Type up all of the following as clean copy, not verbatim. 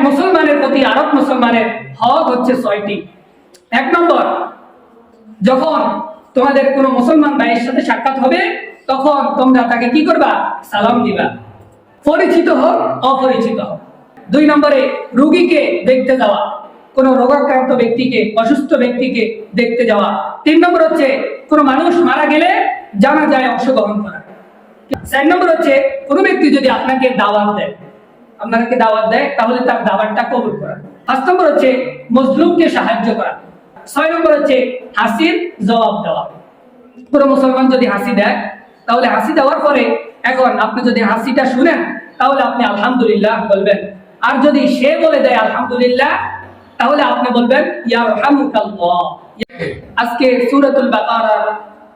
মুসলমানের প্রতি আরেক মুসলমানের হক হচ্ছে 6টি। 1 নম্বর, যখন তোমাদের কোনো মুসলমান ভাইয়ের সাথে সাক্ষাৎ হবে তখন তোমরা তাকে কি করবা? সালাম দিবা, পরিচিত হোক অপরিচিত হোক। 2 নম্বরে, রোগীকে দেখতে যাওয়া, কোনো রোগাক্রান্ত ব্যক্তিকে, অসুস্থ ব্যক্তিকে দেখতে যাওয়া। 3 নম্বর হচ্ছে কোনো মানুষ মারা গেলে জানাজায় অংশগ্রহণ করা। 4 নম্বর হচ্ছে কোনো ব্যক্তি যদি আপনাকে দাওয়াত দেয় তাহলে তার দাওয়াতটা কবুল করা। 5 নম্বর হচ্ছে মজলুমকে সাহায্য করা। 6 নম্বর হচ্ছে হাসির জবাব দেওয়া। কোনো মুসলমান যদি হাসি দেয় তাহলে হাসি দেওয়ার পরে এখন আপনি যদি হাসিটা শুনেন তাহলে আপনি আলহামদুলিল্লাহ বলবেন, আর যদি সে বলে দেয় আলহামদুলিল্লাহ তাহলে আপনি বলবেন ইয়ারহামুকাল্লাহ। আজকে সূরাতুল বাকারার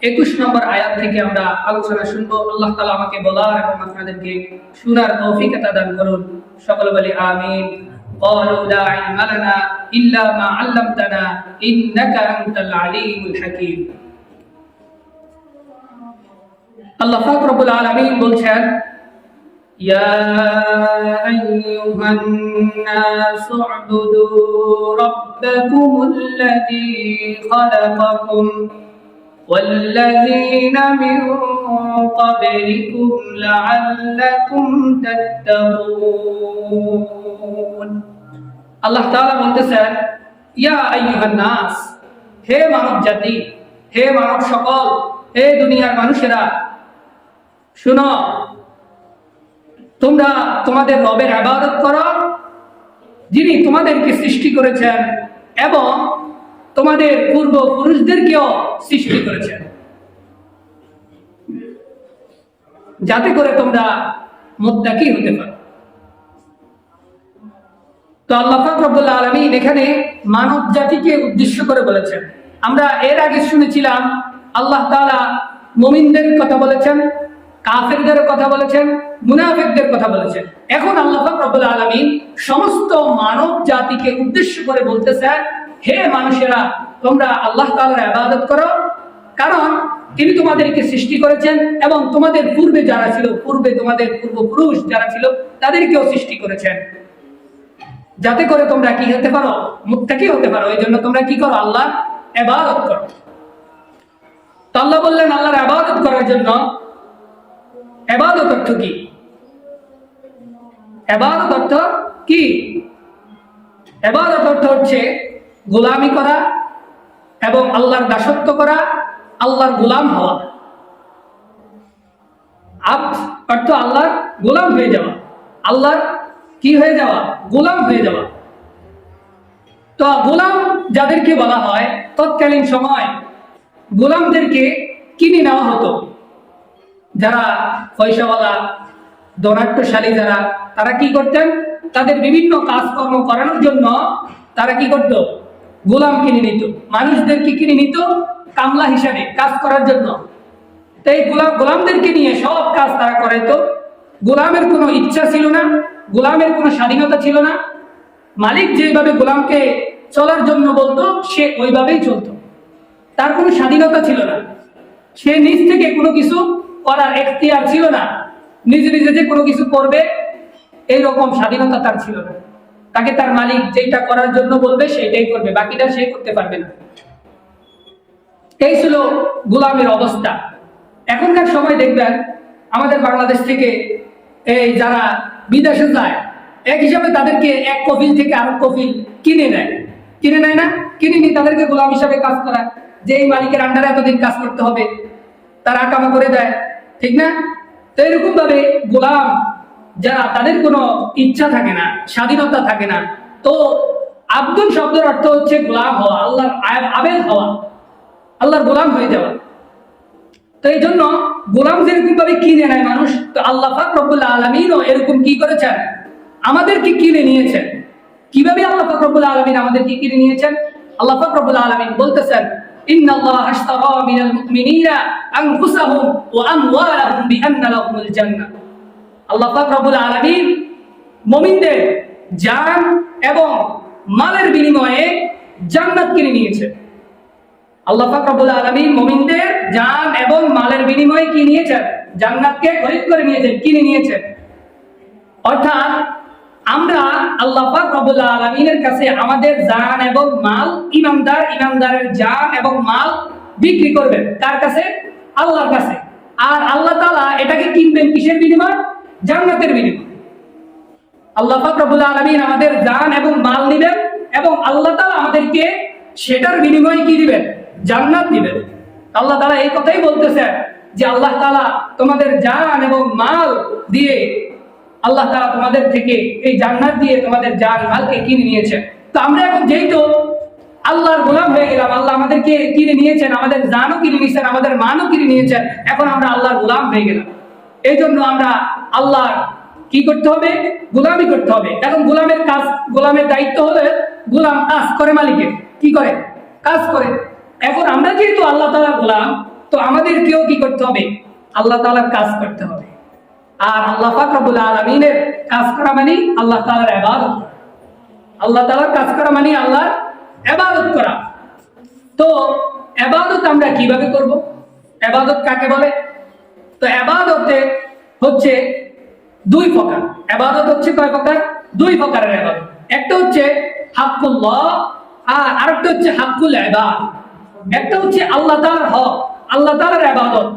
21 নম্বর আয়াত থেকে আমরা আলোচনা শুনবো। আল্লাহ তাআলা আমাকে বলার এবং আপনাদেরকে শোনার তৌফিক দান করুন। সকলে বলি আমিন। قالوا لا علم لنا إلا ما علمتنا إنك أنت العليم الحكيم। আল্লাহ পাক রব্বুল আলামিন বলছেন, ইয়া আইয়ুহান নাস উ'বুদু রাব্বাকুমুল্লাযী খালাকাকুম ওয়াল্লাযীনা মিন ক্বাবলিকুম লাআল্লাকুম তাত্তাকুন। আল্লাহ তাআলা বলতেছেন, ইয়া আইয়ুহান নাস, হে মানব জাতি, হে মানব সকল, হে দুনিয়ার মানুষেরা, শুনো, তোমরা তোমাদের রবের ইবাদত করো যিনি তোমাদেরকে সৃষ্টি করেছেন এবং তোমাদের পূর্বপুরুষদেরকেও সৃষ্টি করেছেন, যাতে করে তোমরা মুত্তাকি হতে পারো। তো আল্লাহ পাক রব্বুল আলামিন এখানে মানব জাতিকে উদ্দেশ্য করে বলেছেন। আমরা এর আগে শুনেছিলাম আল্লাহ তাআলা মুমিনদের কথা বলেছেন, কাফেরদের কথা বলেছেন, মুনাফিকদের কথা বলেছেন। এখন আল্লাহ পাক রব্বুল আলামিন সমস্ত মানব জাতিকে উদ্দেশ্য করে বলতেছেন, হে মানুষেরা, তোমরা আল্লাহ তাআলার ইবাদত করো, কারণ তিনি তোমাদেরকে সৃষ্টি করেছেন এবং তোমাদের পূর্বে যারা ছিল, তোমাদের পূর্বপুরুষ যারা ছিল তাদেরকেও সৃষ্টি করেছেন, যাতে করে তোমরা কি হতে পারো? মুত্তাকি হতে পারো। এই জন্য তোমরা কি করো? আল্লাহর ইবাদত করো। তো আল্লাহ বললেন আল্লাহর ইবাদত করার জন্য ইবাদত অর্থ কি? ইবাদত অর্থ কি? ইবাদত অর্থ হচ্ছে গোলামি করা এবং আল্লাহর দাসত্ব করা, আল্লাহর গোলাম হওয়া। আব্দ অর্থ আল্লাহর গোলাম হয়ে যাওয়া, আল্লাহর কি হয়ে যাওয়া? গোলাম হয়ে যাওয়া। তো গোলাম যাদেরকে বলা হয়, তৎকালীন সময় গোলামদেরকে কিনে নেওয়া হতো। যারা পয়সাওয়ালা, ধনাঢ্যশালী যারা, তারা কি করতেন? তাদের বিভিন্ন কাজকর্ম করানোর জন্য তারা কি করত? গোলাম কিনে নিত, মানুষদেরকে কিনে নিত কামলা হিসাবে কাজ করার জন্য। তাই গোলামদেরকে নিয়ে সব কাজ তারা করাইতো। গোলামের কোনো ইচ্ছা ছিল না, গোলামের কোনো স্বাধীনতা ছিল না। মালিক যেভাবে গোলামকে চলার জন্য বলতো সে ওইভাবেই চলতো, তার কোনো স্বাধীনতা ছিল না। সে নিজ থেকে কোনো কিছু করার এখতিয়ার ছিল না, নিজে নিজে যে কোনো কিছু করবে এইরকম স্বাধীনতা তার ছিল না। তাকে তার মালিক যেটা করার জন্য বলবে সেটাই করবে, বাকিটা সে করতে পারবে না। এই ছিল গোলামের অবস্থা। এখনকার সময় দেখবেন আমাদের বাংলাদেশ থেকে এই যারা বিদেশে যায়, এক হিসাবে তাদেরকে এক কফিল থেকে আরেক কফিল কিনে নেয় না? কিনে নিয়ে তাদেরকে গোলাম হিসাবে কাজ করা, যে এই মালিকের আন্ডারে এতদিন কাজ করতে হবে, তারা আকামা করে দেয়, ঠিক না? তো এরকম ভাবে গোলাম যারা, তাদের কোনো ইচ্ছা থাকে না, স্বাধীনতা থাকে না। তো আব্দুল শব্দের অর্থ হচ্ছে গোলাম হওয়া, আল্লাহর আবেদ হওয়া, আল্লাহর গোলাম হয়ে যাওয়া। তো এই জন্য গোলাম যেরকম ভাবে কিনে নেয় মানুষ, তো আল্লাহ পাক রব্বুল আলামিনও এরকম কি করেছেন? আমাদেরকে কিনে নিয়েছেন। কিভাবে আল্লাহ পাক রব্বুল আলামিন আমাদেরকে কিনে নিয়েছেন? আল্লাহ পাক রব্বুল আলামিন বলতেছেন, ইন্নাল্লাহা আশতারা মিনাল মুমিনিনা আনফুসাহুম ওয়া আমওয়ালাহুম বিআন্না লাহুমুল জান্নাহ। আল্লাহ পাক রব্বুল আলামিন মুমিনদের জান এবং মালের বিনিময়ে জান্নাত কিনে নিয়েছেন। আল্লাহ পাক রব্বুল আলামিন মুমিনদের জান এবং মালের বিনিময়ে কি নিয়েছেন? জান্নাতকে খরিদ করে নিয়েছেন, কিনে নিয়েছেন। অর্থাৎ আমরা আল্লাহ পাক রব্বুল রব্বুল আলামিনের কাছে আমাদের জান এবং মাল, ইমানদারের জান এবং মাল বিক্রি করবেন কার কাছে? আল্লাহর কাছে। আর আল্লাহ তাআলা এটাকে কিনবেন কিসের বিনিময়ে? জান্নাতের বিনিময়ে। আল্লাহ পাক রব্বুল আলামিন আমাদের জান এবং মাল দিবেন এবং আল্লাহ তাআলা আমাদেরকে সেটার বিনিময়ে কি দিবেন? জান্নাত দিবেন। আল্লাহ তাআলা এই কথাই বলতেছেন যে আল্লাহ তাআলা তোমাদের জান এবং মাল দিয়ে আল্লাহ তাআলা তোমাদের থেকে এই জান্নাত দিয়ে তোমাদের জান মালকে কিনে নিয়েছেন। তো আমরা এখন যেহেতু আল্লাহর গোলাম হয়ে গেলাম, আল্লাহ আমাদেরকে কিনে নিয়েছেন, আমাদের জানও কিনে নিয়েছেন, আমাদের মানও কিনে নিয়েছেন, এখন আমরা আল্লাহর গোলাম হয়ে গেলাম। এই জন্য আমরা আল্লাহর কি করতে হবে? গোলামি করতে হবে। এখন গোলামের কাজ, গোলামের দায়িত্ব হলে গোলাম কাজ করে মালিকের, কি করে? কাজ করে। এখন আমরা যেহেতু আল্লাহ তাআলার গোলাম, তো আমাদেরকেও কি করতে হবে? আল্লাহ তাআলার কাজ করতে হবে। আর আল্লাহ পাক রব্বুল আলামিনের কাজ করা মানে আল্লাহ তাআলার ইবাদত। আল্লাহ তাআলার কাজ করা মানে আল্লাহর ইবাদত করা। তো ইবাদত আমরা কিভাবে করব? ইবাদত কাকে বলে? তো ইবাদতে হচ্ছে দুই প্রকার। ইবাদত হচ্ছে কয় প্রকার? দুই প্রকারের ইবাদত। একটা হচ্ছে হাক্কুল্লাহ আর আরেকটা হচ্ছে হাক্কুল ইবাদ। একটা হচ্ছে আল্লাহ তাআলার হক, আল্লাহ তাআলার ইবাদত।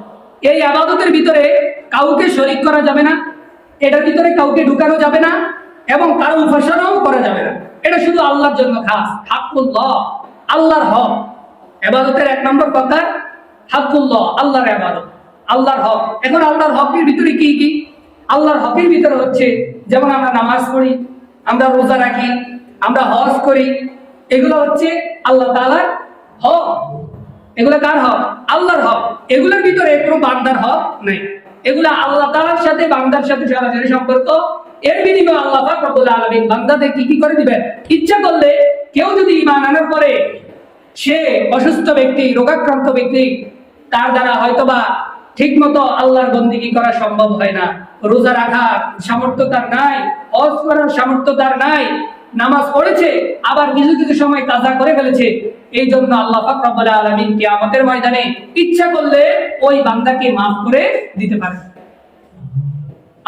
এই ইবাদতের ভিতরে কাউকে শরীক করা যাবে না, এটার ভিতরে কাউকে ঢুকানো যাবে না এবং কারো উপাসনাও করা যাবে না। এটা শুধু আল্লাহর জন্য খাস, হাক্কুল্লাহ, আল্লাহর হক। ইবাদতের এক নম্বর কথা হাক্কুল্লাহ, আল্লাহর ইবাদত, আল্লাহর হক। এখন আল্লাহর হকের ভিতরে কি কি? আল্লাহর হকের ভিতরে হচ্ছে যেমন আমরা নামাজ পড়ি, আমরা রোজা রাখি, আমরা হজ করি, এগুলো হচ্ছে আল্লাহ তাআলার হক। এগুলা কার হক? আল্লাহর হক। এগুলোর ভিতরে কোনো বান্দার হক নাই। এগুলা আল্লাহ তাআলার সাথে বান্দার সাথে সরাসরি সম্পর্ক। এর বিনিময়ে আল্লাহ পাক রব্বুল আলামিন বান্দাদের কি কি করে দিবেন? ইচ্ছা করলে কেউ যদি ঈমান আনার পরে সে অসুস্থ ব্যক্তি, রোগাক্রান্ত ব্যক্তি, তার দ্বারা হয়তোবা ঠিকমতো আল্লাহর বন্দেগী করা সম্ভব হয় না, রোজা রাখার সামর্থ্য তার নাই, হজ করার সামর্থ্য তার নাই, নামাজ পড়েছে আবার কিছু কিছু সময় কাজা করে ফেলেছে, এই জন্য আল্লাহ পাক রব্বুল আলামিন কিয়ামতের ময়দানে ইচ্ছা করলে ওই বান্দাকে মাফ করে দিতে পারে।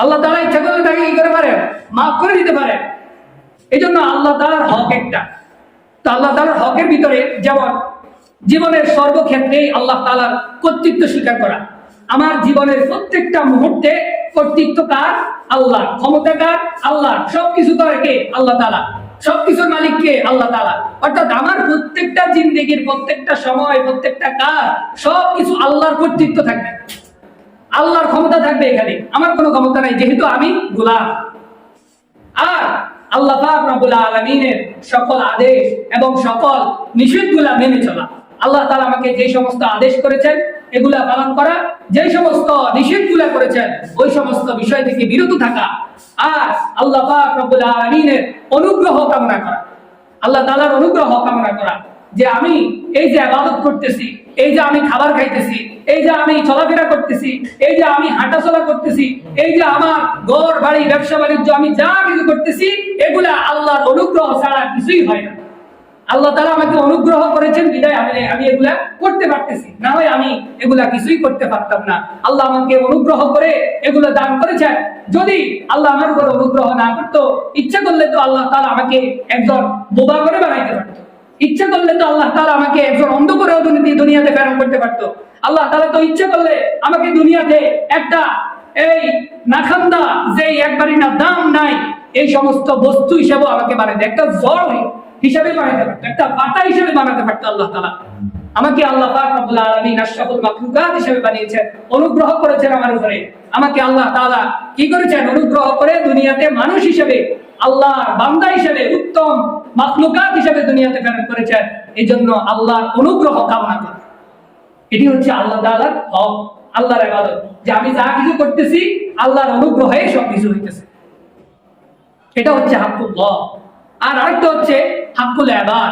আল্লাহ তাআলা ইচ্ছা করলে তাকে কি করে পারে? মাফ করে দিতে পারে। এই জন্য আল্লাহ তাআলার হক একটা। তো আল্লাহ তাআলার হকের ভিতরে যেমন জীবনের সর্বক্ষেত্রেই আল্লাহ তাআলার কর্তৃত্ব স্বীকার করা। আমার জীবনের প্রত্যেকটা মুহূর্তে কর্তৃত্ব কার? আল্লাহ। ক্ষমতা কার? আল্লাহ। সবকিছু করে কে? আল্লাহ তাআলা। সবকিছুর মালিক কে? আল্লাহ তাআলা। অর্থাৎ আমার প্রত্যেকটা জিন্দেগির প্রত্যেকটা সময়, প্রত্যেকটা কাজ, সবকিছু আল্লাহর কর্তৃত্ব থাকবে, আল্লাহর ক্ষমতা থাকবে। এখানে আমার কোনো ক্ষমতা নাই, যেহেতু আমি গোলাম। আর আল্লাহ পাক রব্বুল আলামিনের সকল আদেশ এবং সকল নিষেধগুলা মেনে চলা। আল্লাহ তাআলা আমাকে যে সমস্ত আদেশ করেছেন এগুলা পালন করা, যে সমস্ত নিষেধগুলা করেছেন ওই সমস্ত বিষয় থেকে বিরত থাকা। আর আল্লাহ পাক রব্বুল আলামিনের অনুগ্রহ কামনা করা, আল্লাহ তাআলার অনুগ্রহ কামনা করা, যে আমি এই যে ইবাদত করতেছি, এই যে আমি খাবার খাইতেছি, এই যে আমি চলাফেরা করতেছি, এই যে আমি হাঁটাচলা করতেছি, এই যে আমার ঘর বাড়ি ব্যবসা বাণিজ্য আমি যা কিছু করতেছি, এগুলা আল্লাহর অনুগ্রহ ছাড়া কিছুই হয় না। আল্লাহ তাআলা আমাকে অনুগ্রহ করেছেন বিধায় আমি এগুলা করতে পারতেছি, না হয় আমি এগুলা কিছুই করতে পারতাম না। আল্লাহ আমাকে অনুগ্রহ করে এগুলো দান করেছেন। যদি আল্লাহ আমার উপর অনুগ্রহ না করতো, ইচ্ছা করলে তো আল্লাহ তাআলা আমাকে একজন বোবা করে বানাইতে পারতো, ইচ্ছা করলে তো আল্লাহ তাআলা আমাকে একজন অন্ধ করেও দুনিয়াতে প্রেরণ করতে পারতো। আল্লাহ তাআলা তো ইচ্ছা করলে আমাকে দুনিয়াতে একটা এই নাখান্দা, যে একবারই না দাম নাই, এই সমস্ত বস্তু হিসেবে আমাকে বানাইতে, একটা জড় হিসাবে বানাতে পারতো, একটা পাতা হিসেবে বানাতে পারতো আল্লাহ তাআলা। আমাকে আল্লাহ পাক রব্বুল আলামিন আশরাফুল মাখলুকাত হিসেবে বানিয়েছেন, অনুগ্রহ করেছেন আমার উপরে। আমাকে আল্লাহ তাআলা কি করেছেন? অনুগ্রহ করে দুনিয়াতে মানুষ হিসেবে, আল্লাহর বান্দা হিসেবে, উত্তম মাখলুকাত হিসেবে দুনিয়াতে প্রেরণ করেছেন। এই জন্য আল্লাহর অনুগ্রহ কামনা করা, এটি হচ্ছে আল্লাহ তাআলার হক, আল্লাহর ইবাদত, যে আমি যা কিছু করতেছি আল্লাহর অনুগ্রহে সবকিছু হইতেছে। এটা হচ্ছে হাক্কুল্লাহ। আর আরেকটা হচ্ছে হাক্কুল ইবাদ,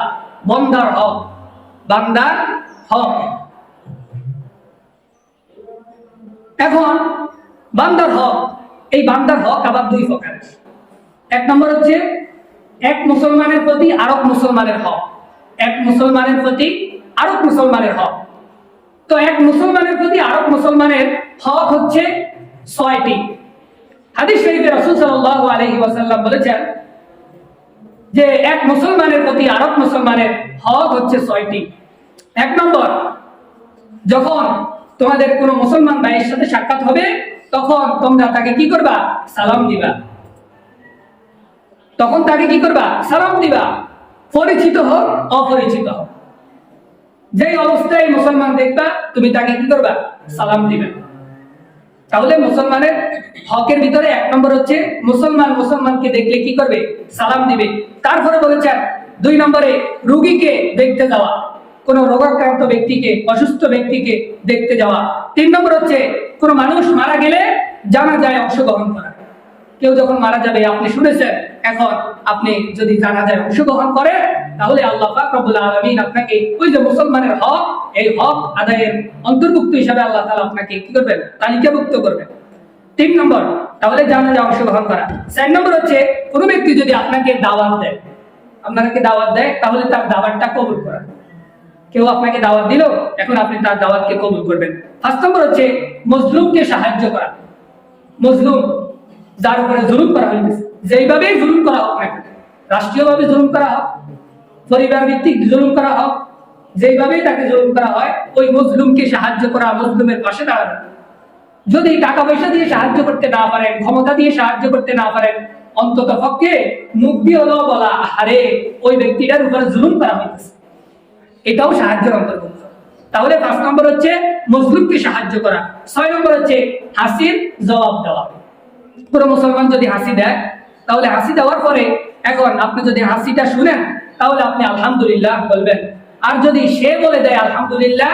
বান্দার হক, বান্দার হক। এখন বান্দার হক, এই বান্দার হক আবার দুই প্রকার। এক নম্বর হচ্ছে এক মুসলমানের প্রতি আরেক মুসলমানের হক, এক মুসলমানের প্রতি আরেক মুসলমানের হক। তো এক মুসলমানের প্রতি আরেক মুসলমানের হক হচ্ছে 6টি। হাদিস শরীফে রাসূল সাল্লাল্লাহু আলাইহি ওয়াসাল্লাম বলেছেন, যে এক মুসলমানের প্রতি আরেক মুসলমানের হক হচ্ছে 6টি। 1 নম্বর, যখন তোমাদের কোনো মুসলমান ভাইয়ের সাথে সাক্ষাৎ হবে তখন তোমরা তাকে কি করবা? সালাম দিবা। তখন তাকে কি করবা? সালাম দিবা। পরিচিত হোক অপরিচিত হোক, যেই অবস্থায় মুসলমান দেখবা তুমি তাকে কি করবা? সালাম দিবে। তাহলে মুসলমানের হকের ভিতরে 1 নম্বর হচ্ছে মুসলমানকে দেখলে কি করবে? সালাম দিবে। তারপরে বলেছেন 2 নম্বরে রোগীকে দেখতে যাওয়া, কোন রোগাক্রান্ত ব্যক্তিকে, অসুস্থ ব্যক্তিকে দেখতে যাওয়া। 3 নম্বর হচ্ছে কোন মানুষ মারা গেলে জানাজায় অংশগ্রহণ করা। কেউ যখন মারা যাবে আপনি শুনেছেন, এখন আপনি যদি জানাজায় অংশগ্রহণ করেন তাহলে আল্লাহ পাক রব্বুল আলামিন আপনাকে ওই যে মুসলমানের হক, এই হক আদায়ের অন্তর্ভুক্ত হিসাবে আল্লাহ তাআলা আপনাকে কি করবেন? তালিকাভুক্ত করবেন। 3 নম্বর, তাহলে জানাজায় অংশগ্রহণ করা। 4 নম্বর হচ্ছে কোন ব্যক্তি যদি আপনাকে দাওয়াত দেয় তাহলে তার দাওয়াতটা কবুল করা। কেউ আপনাকে দাওয়াত দিল, এখন আপনি তার দাওয়াতকে কবুল করবেন। 5 নম্বর হচ্ছে মজলুমকে সাহায্য করা। মজলুম, যার উপরে জুলুম করা হয়েছে, যেইভাবেই জুলুম করা হোক না, রাষ্ট্রীয়ভাবে জুলুম করা হোক, পরিবার ভিত্তিক জুলুম করা হোক, যেইভাবেই তাকে জুলুম করা হয়, ওই মজলুমকে সাহায্য করা, মজলুমের পাশে দাঁড়ানো। যদি টাকা পয়সা দিয়ে সাহায্য করতে না পারেন, ক্ষমতা দিয়ে সাহায্য করতে না পারেন, অন্তত পক্ষে মুখ দিয়ে হলেও বলা, আরে ওই ব্যক্তিটার উপরে জুলুম করা হয়েছে, এটাও সাহায্যের অন্তর্ভুক্ত। তাহলে 5 নম্বর হচ্ছে মজলুমকে সাহায্য করা। 6 নম্বর হচ্ছে হাসির জবাব দেওয়া। পুরো মুসলমান যদি হাসি দেয় তাহলে হাসি দেওয়ার পরে এখন আপনি যদি হাসিটা শুনেন তাহলে আপনি আলহামদুলিল্লাহ বলবেন। আর যদি সে বলে দেয় আলহামদুলিল্লাহ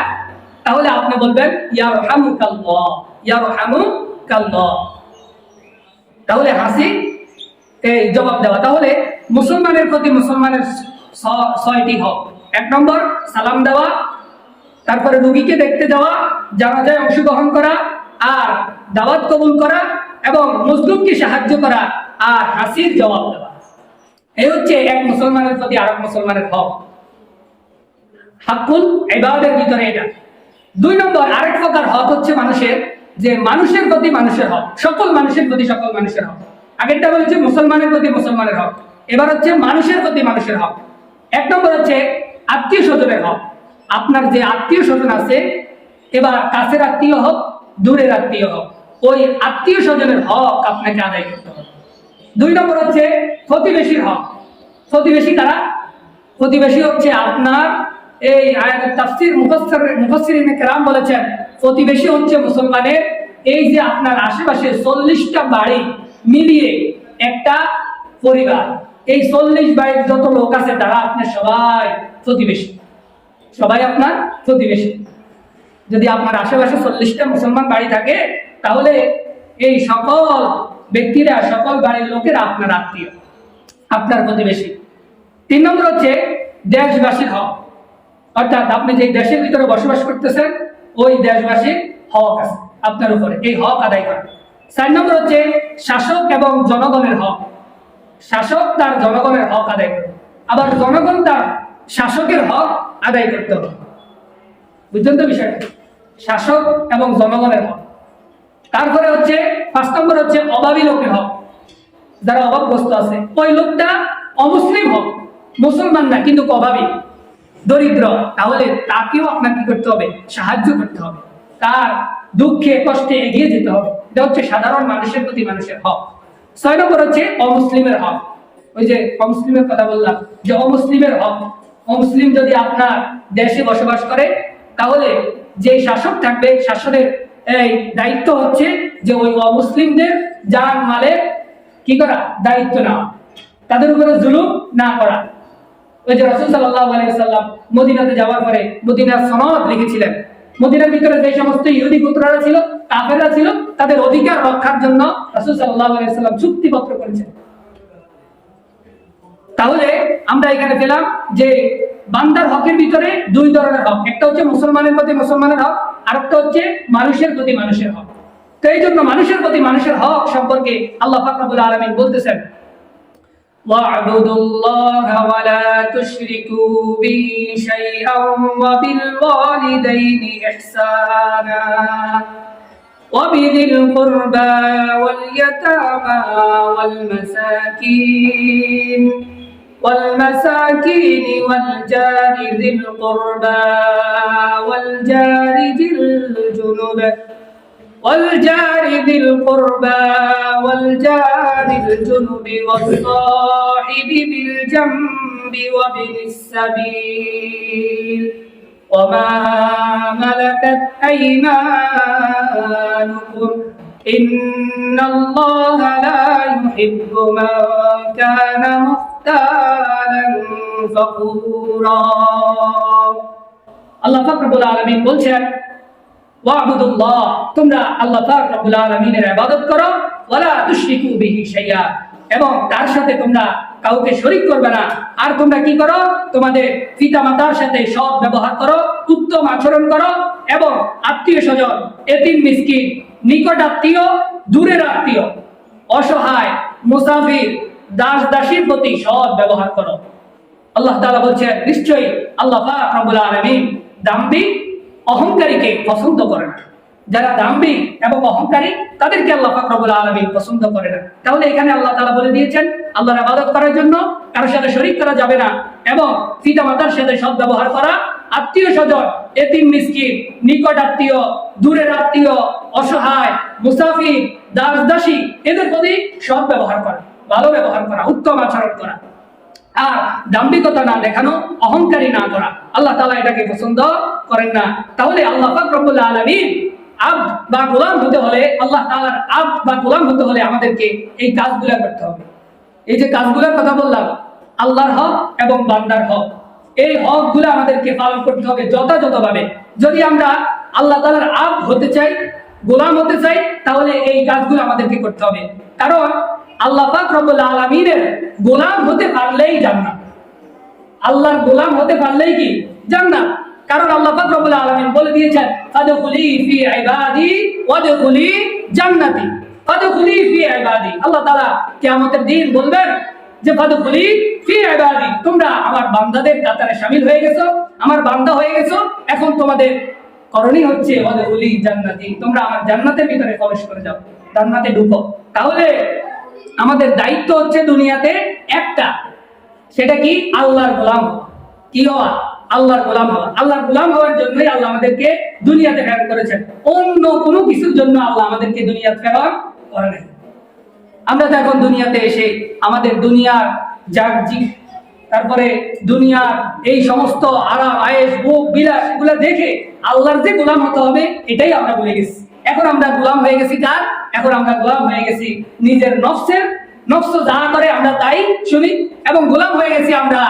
তাহলে আপনি বলবেন ইয়ারহামুকাল্লাহ, ইয়ারহামুকাল্লাহ। তাহলে হাসি এই জবাব দেওয়া। তাহলে মুসলমানের প্রতি মুসলমানের 6টি হক। 1 নম্বর সালাম দেওয়া, তারপরে রোগীকে দেখতে যাওয়া, জানাজায় অংশগ্রহণ করা, আর দাওয়াত কবুল করা, এবং মজলুমকে সাহায্য করা, আর হাসির জবাব দেওয়া। এই হচ্ছে এক মুসলমানের প্রতি আরেক মুসলমানের হক। হাক্কুল ইবাদের ভিতরে এটা। 2 নম্বর আরেক প্রকার হক হচ্ছে মানুষের, যে মানুষের প্রতি মানুষের হক, সকল মানুষের প্রতি সকল মানুষের হক। আগেরটা বলেছে মুসলমানের প্রতি মুসলমানের হক, এবার হচ্ছে মানুষের প্রতি মানুষের হক। 1 নম্বর হচ্ছে আত্মীয় স্বজনের হক। আপনার যে আত্মীয় স্বজন আছে, এবার কাছের আত্মীয় হোক, দূরের আত্মীয় হোক, ওই আত্মীয় স্বজনের হক আপনাকে আদায় করতে হবে। 2 নম্বর হচ্ছে প্রতিবেশীর হক। প্রতিবেশী কারা? প্রতিবেশী হচ্ছে আপনার, এই আয়াতের তাফসীর মুফাসসিরিনে কেরাম বলেছেন প্রতিবেশী হচ্ছে মুসলমানের এই যে আপনার আশেপাশে 40টা বাড়ি মিলিয়ে একটা পরিবার। এই 40 বাড়ির যত লোক আছে তারা আপনার সবাই প্রতিবেশী, সবাই আপনার প্রতিবেশী। যদি আপনার আশেপাশে 40টা মুসলমান বাড়ি থাকে তাহলে এই সকল ব্যক্তিরা, সকল বাড়ির লোকেরা আপনার আত্মীয়, আপনার প্রতিবেশী। 3 নম্বর হচ্ছে দেশবাসীর হক, অর্থাৎ আপনি যে দেশের ভিতরে বসবাস করতেছেন ওই দেশবাসীর হক আছে আপনার উপরে, এই হক আদায় করা। 4 নম্বর হচ্ছে শাসক এবং জনগণের হক। শাসক তার জনগণের হক আদায় করবে, আবার জনগণ তার শাসকের হক আদায় করতে হবে। বুঝছেন তো বিষয়টা? শাসক এবং জনগণের হক। তারপরে হচ্ছে 5 নম্বর হচ্ছে অভাবী লোকের হক। যারা অভাবগ্রস্ত আছে, ওই লোকটা অমুসলিম হোক, মুসলমান না কিন্তু অভাবী, দরিদ্র, তাহলে তাকেও আপনার কি করতে হবে? সাহায্য করতে হবে, তার দুঃখে কষ্টে এগিয়ে যেতে হবে। এটা হচ্ছে সাধারণ মানুষের প্রতি মানুষের হক। 6 নম্বর হচ্ছে অমুসলিমের হক। ওই যে অমুসলিমের কথা বললাম, যে অমুসলিমের হক। অমুসলিম যদি আপনার দেশে বসবাস করে তাহলে যে শাসক থাকবে, শাসনের এই দায়িত্ব হচ্ছে যে ওই অমুসলিমদের জান মালের কি করা? দায়িত্ব নেওয়া, তাদের উপরে জুলুম না করা। ওই যে রাসূল সাল্লাল্লাহু আলাইহি ওয়াসাল্লাম মদিনাতে যাওয়ার পরে মদিনার সনদ লিখেছিলেন। মদিনার ভিতরে যে সমস্ত ইহুদি গোত্ররা ছিল, কাফেররা ছিল, তাদের অধিকার রক্ষার জন্য রাসূল সাল্লাল্লাহু আলাইহি ওয়াসাল্লাম চুক্তিপত্র করেছেন। তাহলে আমরা এখানে পেলাম যে বান্দার হকের ভিতরে 2 ধরনের হক, একটা হচ্ছে মুসলমানের প্রতি মুসলমানের হক, আরেকটা হচ্ছে মানুষের প্রতি মানুষের হক। তো এই জন্য মানুষের প্রতি মানুষের হক সম্পর্কে আল্লাহ পাক রব্বুল আলামিন বলতেছেন, ওয়া'বুদুল্লাহা ওয়া লা তুশরিকু বিহি শাইআন ওয়া বিল ওয়ালিদাইনি ইহসানা ওয়া বিযিল কুরবা ওয়াল ইয়াতামা ওয়াল মাসাকিন والمساكين والجار ذي القربى والجار ذي الجنب والجار ذي القربى والجار الجنب والصاحب بالجنب وابن السبيل وما ملكت أيمانكم إن الله لا يحب من كان مختالا فخورا আল্লাহ পাক রব্বুল আলামিন বলছেন ওয়াবুদুল্লাহ, তোমরা আল্লাহ পাক রব্বুল আলামিনের ইবাদত করো, ওয়ালা তুশরিকু বিহি শাইআ, এবং তার সাথে তোমরা কাউকে শরীক করবে না। আর তোমরা কি করো? তোমাদের পিতামাতার সাথে সৎ ব্যবহার করো, উত্তম আচরণ করো, এবং আত্মীয় স্বজন, এতিম মিসকিন, নিকট আত্মীয়, দূরের আত্মীয়, অসহায়, মুসাফির, দাস দাসীর প্রতি সৎ ব্যবহার করো। আল্লাহ তাআলা বলছেন নিশ্চয়ই আল্লাহ পাক রব্বুল আলামিন দাম্ভিক অহংকারীকে পছন্দ করে না। যারা দাম্ভিক এবং অহংকারী তাদেরকে আল্লাহ পাক রব্বুল আলামিন পছন্দ করে না। তাহলে এখানে আল্লাহ তাআলা বলে দিয়েছেন আল্লাহর ইবাদত করার জন্য কারোর সাথে শরীক করা যাবে না, এবং পিতামাতার সাথে সৎ ব্যবহার করা, আত্মীয় স্বজন, এতিম মিসকিন, নিকট আত্মীয়, দূরের আত্মীয়, অসহায়, মুসাফির, দাস দাসী, এদের প্রতি সৎ ব্যবহার করা, ভালো ব্যবহার করা, উত্তম আচরণ করা, আর দাম্ভিকতা না দেখানো, অহংকারী না করা, আল্লাহ তাআলা এটাকে পছন্দ করেন না। তাহলে আল্লাহ পাক রব্বুল আলামিন আব্দ বা গোলাম হতে হলে, আল্লাহ তাআলার আব্দ বা গোলাম হতে হলে আমাদেরকে এই কাজগুলো করতে হবে। এই যে কাজগুলোর কথা বললাম, আল্লাহর হক এবং বান্দার হক, এই হকগুলো আমাদেরকে পালন করতে হবে যথাযথভাবে। যদি আমরা আল্লাহ তাআলার আব্দ হতে চাই, গোলাম হতে চাই, তাহলে এই কাজগুলো আমাদেরকে করতে হবে। কারণ আল্লাহ পাক রব্বুল আলামিনের গোলাম হতে পারলেই জান্নাত, আল্লাহর গোলাম হতে পারলেই কি জান্নাত। কারণ আল্লাহ পাক রব্বুল আলামিন বলে দিয়েছেন ফাদখুলি ফি ইবাদি ওয়াদখুলি জান্নাতি, ফাদখুলি ফি ইবাদি। আল্লাহ তাআলা কিয়ামতের দিন বলবেন যে ফাদখুলি ফি ইবাদি, তোমরা আমার বান্দাদের কাতারে শামিল হয়ে গেছো, আমার বান্দা হয়ে গেছো, এখন তোমাদের করণীয় হচ্ছে ওয়াদখুলি জান্নাতি, তোমরা আমার জান্নাতের ভিতরে প্রবেশ করে যাও, জান্নাতে ঢুকো। তাহলে আমাদের দায়িত্ব হচ্ছে দুনিয়াতে একটা, সেটা কি? আল্লাহর গোলাম হওয়া। কি হওয়া? আল্লাহর গোলাম হওয়া। আল্লাহর গোলাম হওয়ার জন্যই আল্লাহ আমাদেরকে দুনিয়াতে প্রেরণ করেছেন, অন্য কোনো কিছুর জন্য আল্লাহ আমাদেরকে দুনিয়াতে প্রেরণ করে নাই। আমরা তো এখন দুনিয়াতে এসে আমাদের দুনিয়ার জাগজিক, তারপরে দুনিয়ার এই সমস্ত আরাম আয়েশ ভোগ বিলাস এগুলো দেখে আল্লাহর যে গোলাম হতে হবে এটাই আমরা ভুলে গেছি। এখন আমরা গোলাম হয়ে গেছি কার? এখন আমরা গোলাম হয়ে গেছি নিজের নফসের। নফস যা করে আমরা তাই শুনি, এবং গোলাম হয়ে গেছি আমরা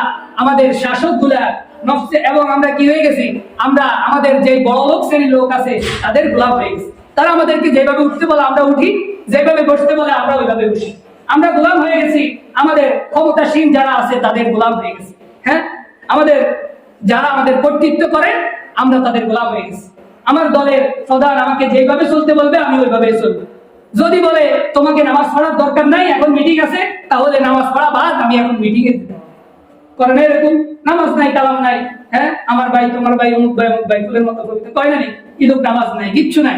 আমাদের শাসকগুলা নফসে, এবং আমরা কি হয়ে গেছি? আমরা আমাদের যে বড় লোক শ্রেণীর লোক আছে তাদের গোলাম হয়ে গেছি। তারা আমাদেরকে যেভাবে উঠতে বলে আমরা উঠি, যেভাবে বসতে বলে আমরা ওইভাবে বসি। আমরা গোলাম হয়ে গেছি আমাদের ক্ষমতাসীন যারা আছে তাদের গোলাম হয়ে গেছি। হ্যাঁ, আমাদের যারা আমাদের কর্তৃত্ব করে আমরা তাদের গোলাম হয়ে গেছি। আমার দলের প্রধান আমাকে যেভাবে চলতে বলবে আমি ওইভাবেই চলবো। যদি বলে তোমাকে নামাজ পড়ার দরকার নাই, এখন মিটিং আছে, তাহলে নামাজ পড়া বাদ, আমি এখন মিটিং এ করেন এরকম। নামাজ নাই, কালাম নাই, হ্যাঁ, আমার ভাই তোমার ভাই অমুক ভাই অমুক ভাই, ফুলের মতো কবিতা কয় না নি, কিন্তু নামাজ নাই, কিচ্ছু নাই।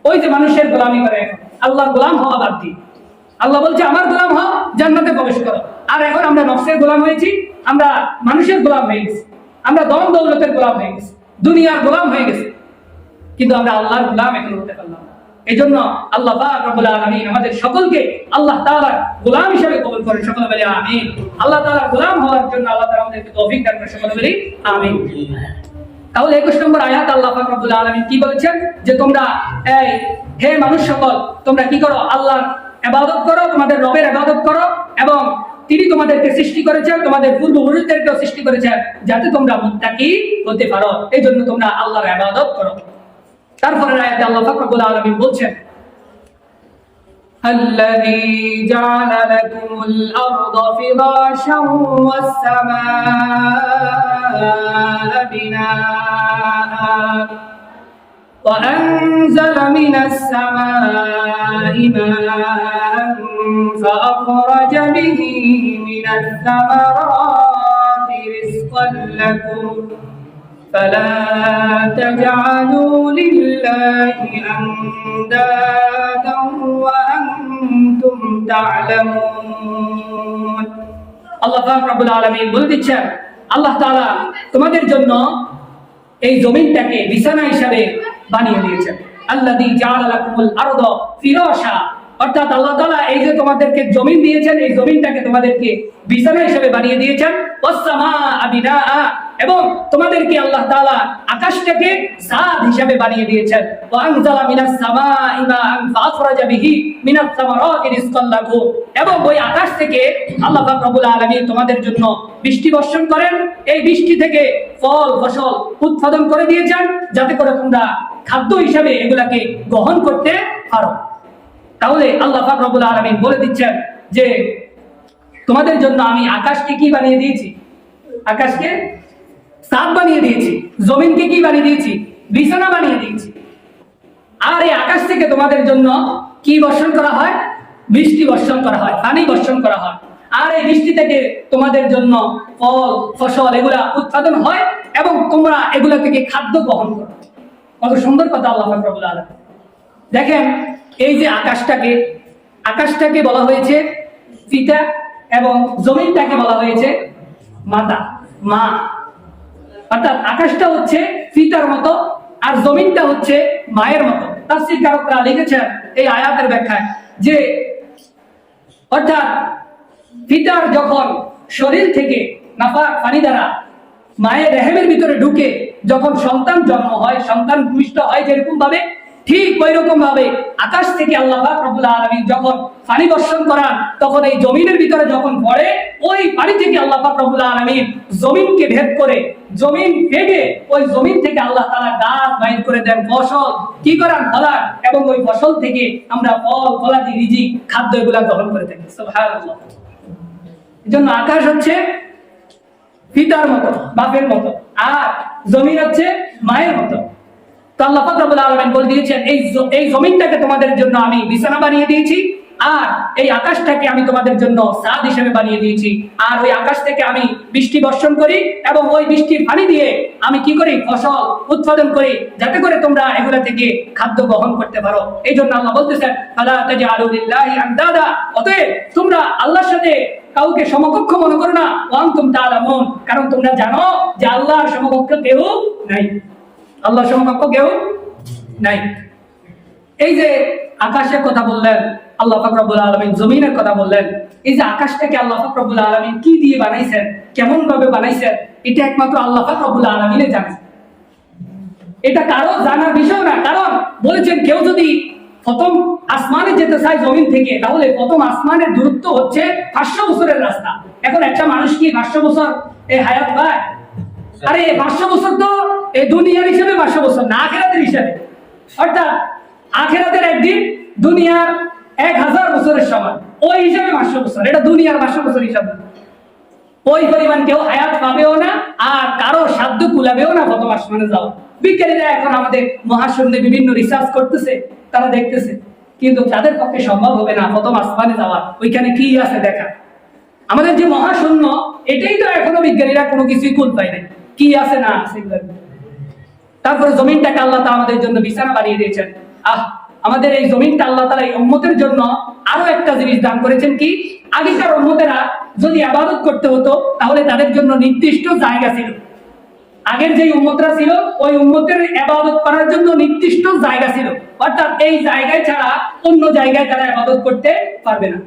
ওই যে মানুষের গোলামি করে, এখন আল্লাহর গোলাম হওয়া বাদ দিয়ে আল্লাহ বলছে আমার গোলাম হও, জান্নাতে প্রবেশ করো। আর এখন আমরা নফসের গোলাম হয়েছি, আমরা মানুষের গোলাম হয়ে গেছি, আমরা দম দৌলতের গোলাম হয়ে গেছি, দুনিয়ার গোলাম হয়ে গেছি, কিন্তু আমরা আল্লাহর গোলাম এখন হতে পারলাম। এই জন্য আল্লাহ পাক রব্বুল আলামিন আমাদের সকলকে আল্লাহ তাআলার গোলাম হিসেবে কবুল করেন। সকলে বলি আমিন। আল্লাহ তাআলার গোলাম হওয়ার জন্য আল্লাহ তাআলা আমাদেরকে তৌফিক দান করেন। সকলে বলি আমিন। তাহলে 21 নম্বর আয়াত আল্লাহ পাক রব্বুল আলামিন কি বলেছেন? যে তোমরা হে মানুষ সকল, তোমরা কি করো? আল্লাহর ইবাদত করো, তোমাদের রবের ইবাদত করো, এবং তিনি তোমাদেরকে সৃষ্টি করেছেন, তোমাদের পূর্বপুরুষদেরকেও সৃষ্টি করেছেন যাতে তোমরা মুত্তাকি হতে পারো। এই জন্য তোমরা আল্লাহর ইবাদত করো। তারপরে আয়াতে আল্লাহ পাক রব্বুল আলামিন বলছেন الذي جعل لكم الأرض فراشا والسماء بناء وأنزل من السماء ماء فأخرج به من الثمرات رزقا لكم فلا تجعلوا لله أندادا وأنتم تعلمون আল্লাহ পাক রব্বুল আলামিন বলে দিচ্ছেন, আল্লাহ তাআলা তোমাদের জন্য এই জমিনটাকে বিছানা হিসাবে বানিয়ে দিয়েছেন। আল্লাযী জাআলা লাকুমুল আরদা ফিরাশা, অর্থাৎ আল্লাহ তাআলা এই যে তোমাদেরকে জমিন দিয়েছেন, এই জমিনটাকে তোমাদেরকে বিছানা হিসেবে বানিয়ে দিয়েছেন। ওয়াস সামাআ বিনাআ, এবং তোমাদেরকে আল্লাহ তাআলা আকাশটাকে ছাদ হিসেবে বানিয়ে দিয়েছেন। ওয়া আনজালা মিনাস সামাই মাআন ফাআখরাজা বিহি মিনাস সামারাতি রিজকান লাকুম, এবং ওই আকাশ থেকে আল্লাহ পাক রব্বুল আলামিন তোমাদের জন্য বৃষ্টি বর্ষণ করেন। এই বৃষ্টি থেকে ফল ফসল উৎপাদন করে দিয়েছেন, যাতে করে তোমরা খাদ্য হিসাবে এগুলাকে গ্রহণ করতে পারো। তাহলে আল্লাহ পাক রব্বুল আলামিন বলে দিচ্ছেন যে তোমাদের জন্য আমি আকাশকে কি বানিয়ে দিয়েছি? আকাশকে ছাদ বানিয়ে দিয়েছি। জমিনকে কি বানিয়ে দিয়েছি? বিছানা বানিয়ে দিয়েছি। আর এই আকাশ থেকে তোমাদের জন্য কি বর্ষণ করা হয়? বৃষ্টি বর্ষণ করা হয়, পানি বর্ষণ করা হয়। আর এই বৃষ্টি থেকে তোমাদের জন্য ফল ফসল এগুলা উৎপাদন হয়, এবং তোমরা এগুলা থেকে খাদ্য গ্রহণ করো। কত সুন্দর কথা আল্লাহ পাক রব্বুল আলামিন। দেখেন, এই যে আকাশটাকে বলা হয়েছে পিতা, এবং জমিনটাকে বলা হয়েছে মাতা, মা। অর্থাৎ আকাশটা হচ্ছে পিতার মতো, আর জমিনটা হচ্ছে মায়ের মতো। তাফসীর কারকরা লিখেছেন এই আয়াতের ব্যাখ্যায় যে অর্থাৎ পিতার যখন শরীর থেকে নাপাক পানি দ্বারা মায়ের রেহেমের ভিতরে ঢুকে যখন সন্তান জন্ম হয়, সন্তান ভূমিষ্ঠ হয় যেরকম ভাবে, ঠিক ওই রকম ভাবে আকাশ থেকে আল্লাহ পাক রব্বুল আলামিন যখন পানি বর্ষণ করান, তখন এই জমিনের ভিতরে যখন পড়ে, ওই পানি থেকে আল্লাহ পাক রব্বুল আলামিন জমিনকে ভেদ করে, জমিন ভেঙে ওই জমিন থেকে আল্লাহ তাআলা গাছ বাইর করে দেন, ফসল কি করেন? ফলান, এবং ওই ফসল থেকে আমরা ফল ফলাদি রিজিক খাদ্য এগুলা গ্রহণ করে থাকি। সুবহানাল্লাহ। এজন্য আকাশ হচ্ছে পিতার মতো, বাপের মতো, আর জমিন হচ্ছে মায়ের মতো। তো আল্লাহ পাক রব্বুল আলামিন বলে দিয়েছেন এই জমিনটাকে তোমাদের জন্য আমি বিছানা বানিয়ে দিয়েছি, আর এই আকাশটাকে আমি তোমাদের জন্য ছাদ হিসেবে বানিয়ে দিয়েছি। আর ওই আকাশ থেকে আমি বৃষ্টি বর্ষণ করি, এবং ওই বৃষ্টির পানি দিয়ে আমি কি করি? ফসল উৎপাদন করি, যাতে করে তোমরা এগুলা থেকে খাদ্য গ্রহণ করতে পারো। এই জন্য আল্লাহ বলতেছেন, ফালা তাজআলু লিল্লাহি আনদাদা, অতএব তোমরা আল্লাহর সাথে কাউকে সমকক্ষ মনে করো না। ওয়া আনতুম তাআলামুন, কারণ তোমরা জানো যে আল্লাহর সমকক্ষ কেউ নাই। আল্লাহ সমকক্ষ কেউ নাই। এই যে আকাশের কথা বললেন আল্লাহ পাক রব্বুল আলামিন, জমিনের কথা বললেন, এই যে আকাশটাকে আল্লাহ পাক রব্বুল আলামিন কি দিয়ে বানাইছেন, কেমন ভাবে বানাইছেন, এটা একমাত্র আল্লাহ পাক রব্বুল আলামিন জানেন। এটা কারো জানার বিষয় না। কারণ বলেছেন, কেউ যদি প্রথম আসমানে যেতে চায় জমিন থেকে, তাহলে প্রথম আসমানের দূরত্ব হচ্ছে 500 বছরের রাস্তা। এখন একটা মানুষ কি 500 বছর এই হায়াত পায়? আরে 500 বছর তো এই দুনিয়ার হিসেবে 500 বছর না, আখিরাতের হিসাবে। অর্থাৎ আখিরাতের একদিন দুনিয়ার 1000 বছরের সমান, ওই হিসাবে 500 বছর। এটা দুনিয়ার 500 বছর হিসাবে। ওই পরিমাণ কেউ হায়াত পাবেও না, আর কারো সাধ্য কুলাবেও না প্রথম আসমানে যাওয়া। বিজ্ঞানীরা এখন আমাদের মহাশূন্যে বিভিন্ন রিসার্চ করতেছে, তারা দেখতেছে, কিন্তু তাদের পক্ষে সম্ভব হবে না প্রথম আসমানে যাওয়া, ওইখানে কি আছে দেখা। আমাদের যে মহাশূন্য, এটাই তো এখনো বিজ্ঞানীরা কোনো কিছুই কুল পায় নাই, কি আছে না আছে। তারপরে জমিনটাকে আল্লাহ তাআলা আমাদের জন্য বিছানা বানিয়ে দিয়েছেন। আমাদের এই জমিনটা আল্লাহ তাআলা এই উম্মতের জন্য আরো একটা জিনিস দান করেছেন। কি? আগেকার উম্মতেরা যদি ইবাদত করতে হতো, তাহলে তাদের জন্য নির্দিষ্ট জায়গা ছিল। আগের যে উম্মতরা ছিল, ওই উম্মতের ইবাদত করার জন্য নির্দিষ্ট জায়গা ছিল। অর্থাৎ এই জায়গায় ছাড়া অন্য জায়গায় তারা ইবাদত করতে পারবে না।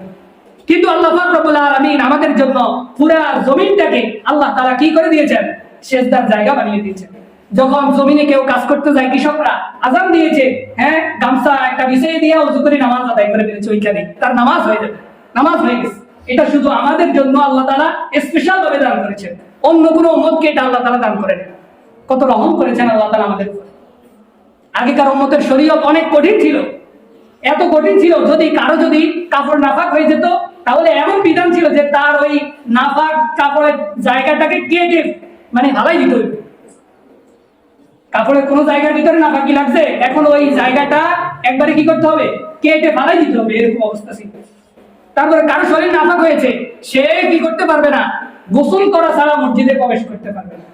কিন্তু আল্লাহ পাক রব্বুল আলামিন আমাদের জন্য পুরো জমিনটাকে আল্লাহ তাআলা কি করে দিয়েছেন? সেজদার জায়গা বানিয়ে দিয়েছেন। যখন জমিনে কেউ কাজ করতে যায়, কৃষকরা আযান দিয়েছে, হ্যাঁ, গামছা একটা বিছিয়ে দিয়ে ওযু করে নামাজ আদায় করে ফেলেছে, ওইখানে তার নামাজ হয়ে যাবে, নামাজ হয়ে গেছে। এটা শুধু আমাদের জন্য আল্লাহ তাআলা স্পেশাল ভাবে দান করেছেন, অন্য কোনো উম্মতকে এটা আল্লাহ তাআলা দান করেন। কত রহম করেছেন আল্লাহ তাআলা আমাদের উপর। আগেকার উম্মতের শরীয়ত অনেক কঠিন ছিল, এত কঠিন ছিল, যদি কারো কাপড় নাফাক হয়ে যেত, তাহলে এমন বিধান ছিল যে তার ওই নাফাক কাপড়ের জায়গাটাকে কেটে মানে হালাই দিতে হইবে। কাপড়ের কোন জায়গার ভিতরে নাফাকি লাগছে, এখন ওই জায়গাটা একবারে কি করতে হবে? কেটে ফালাই দিতে হবে, এরকম অবস্থা ছিল। তারপরে কারো শরীর নাফাক হয়েছে, সে কি করতে পারবে না? গোসল করা ছাড়া মসজিদে প্রবেশ করতে পারবে না।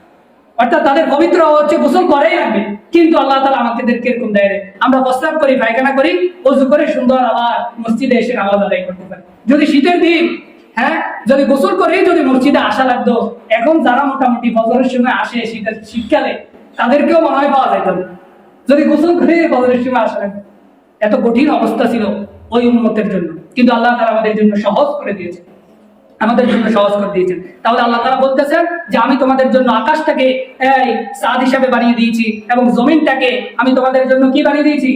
অর্থাৎ তাদের পবিত্র হচ্ছে গোসল করেই লাগবে। কিন্তু আল্লাহ তাআলা আমাদেরকে এরকম দেয়, আমরা প্রস্রাব করি, পায়খানা করি, ওযু করে সুন্দর আবার মসজিদে এসে নামাজ আদায় করতে পারি। যদি শীতের দিন, হ্যাঁ, যদি গোসল করেই যদি মসজিদে আসা লাগতো, এখন যারা মোটামুটি ফজরের সময় আসে শীতকালে, তাদেরকেও মনে হয় পাওয়া যেত না, যদি গোসল করে ফজরের সময় আসা লাগতো। এত কঠিন অবস্থা ছিল ওই উম্মতের জন্য, কিন্তু আল্লাহ তাআলা আমাদের জন্য সহজ করে দিয়েছেন, আমাদের জন্য সহজ করে দিয়েছেন। তাহলে আল্লাহ তাআলা বলতেছেন যে আমি তোমাদের জন্য আকাশটাকে সাদ হিসাবে বানিয়ে দিয়েছি, এবং জমিনটাকে আমি তোমাদের জন্য কি বানিয়ে দিয়েছি,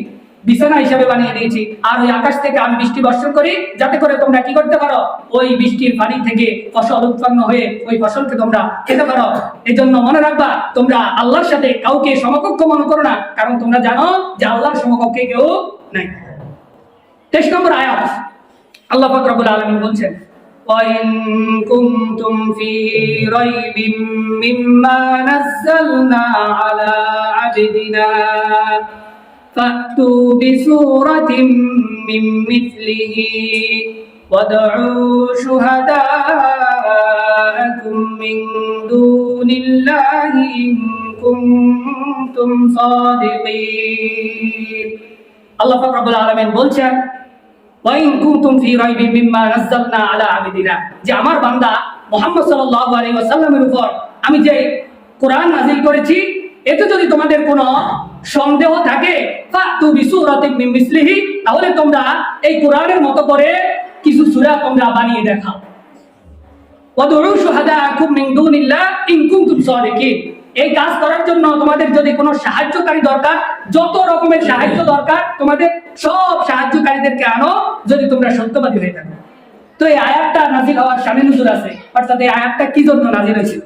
বিছানা হিসাবে বানিয়ে দিয়েছি। আর ওই আকাশ থেকে আমি বৃষ্টি বর্ষণ করি, যাতে করে তোমরা কি করতে পারো, ওই বৃষ্টির পানি থেকে ফসল উৎপন্ন হয়ে ওই ফসলকে তোমরা খেতে পারো। এই জন্য মনে রাখবা, তোমরা আল্লাহর সাথে কাউকে সমকক্ষ মনে করো না, কারণ তোমরা জানো যে আল্লাহর সমকক্ষে কেউ নাই। 23 নম্বর আয়াত, আল্লাহ পাক রব্বুল আলামিন বলছেন, وَإِن كُنتُمْ فِي رَيْبٍ مِّمَّا نَزَّلْنَا عَلَى عَبْدِنَا فَأْتُوا بِسُورَةٍ مِّن مِّثْلِهِ وَادْعُوا شُهَدَاءَكُم مِّن دُونِ اللَّهِ إِن كُنتُمْ صَادِقِينَ। আল্লাহ পাক রব্বুল আলামিন বলছেন, ওয়াইন কুনতুম ফি রাইবিন মিম্মা নাযালনা আলা আবদিনা, যে আমার বান্দা মুহাম্মদ সাল্লাল্লাহু আলাইহি ওয়াসাল্লামের উপর আমি যে কোরআন নাযিল করেছি, এতে যদি তোমাদের কোনো সন্দেহ থাকে, ফাতু বিসূরাতিন মিন মিসলিহি, তাহলে তোমরা এই কোরআনের মতো করে কিছু সূরা তোমরা বানিয়ে দেখাও। ওয়াদউ শুহাদাআকুম মিন দুনিল্লাহ ইন কুনতুম সাদিকিন, এই কাজ করার জন্য তোমাদের যদি কোনো সাহায্যকারী দরকার, যত রকমের সাহায্য দরকার তোমাদের সব সাহায্যকারীদেরকে আনো, যদি তোমরা সত্যবাদী হয়ে থাকো। তো এই আয়াতটা নাযিল হওয়ার শানে নুজুল আছে, অর্থাৎ এই আয়াতটা কি জন্য নাযিল হয়েছিল?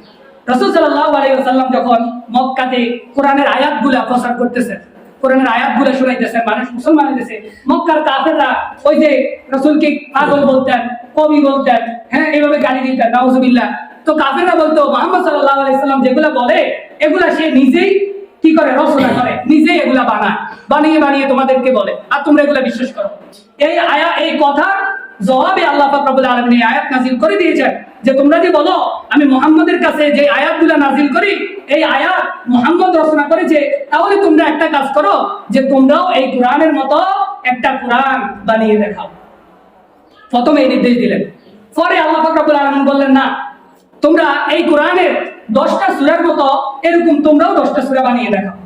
রাসূল সাল্লাল্লাহু আলাইহি ওয়াসাল্লাম যখন মক্কাতে কোরআনের আয়াতগুলো প্রচার করতেছেন, কোরআনের আয়াতগুলো শোনাইতেছেন, মানুষ মুসলমান হইতেছে, মক্কার কাফেররা ওই যে রাসূলকে পাগল বলতেন, কবি বলতেন, হ্যাঁ এইভাবে গালি দিতেন, নাউজুবিল্লাহ। তো কাফেররা বলতো মুহাম্মদ সাল্লাল্লাহু আলাইহি ওয়াসাল্লাম যেগুলা বলে, এগুলা সে নিজেই কি করে, রচনা করে, নিজেই এগুলা বানায়, বানিয়ে বানিয়ে তোমাদেরকে বলে, আর তোমরা এগুলা বিশ্বাস করো। এই কথার জবাবে আল্লাহ পাক রব্বুল আলামিন এই আয়াত নাযিল করে দিয়েছেন, যে তোমরা যে বলো আমি মুহাম্মদের কাছে যে আয়াতগুলো নাযিল করি, এই আয়াত মুহাম্মদ রচনা করেছে, তাহলে তোমরা একটা কাজ করো, যে তোমরাও এই কোরআনের মতো একটা কোরআন বানিয়ে দেখাও। প্রথমে এই নির্দেশ দিলেন, পরে আল্লাহ পাক রব্বুল আলামিন বললেন, না, তোমরা এই কোরআনের 10টা সূরার মতো এরকম তোমরাও 10টা সূরা বানিয়ে দেখাও।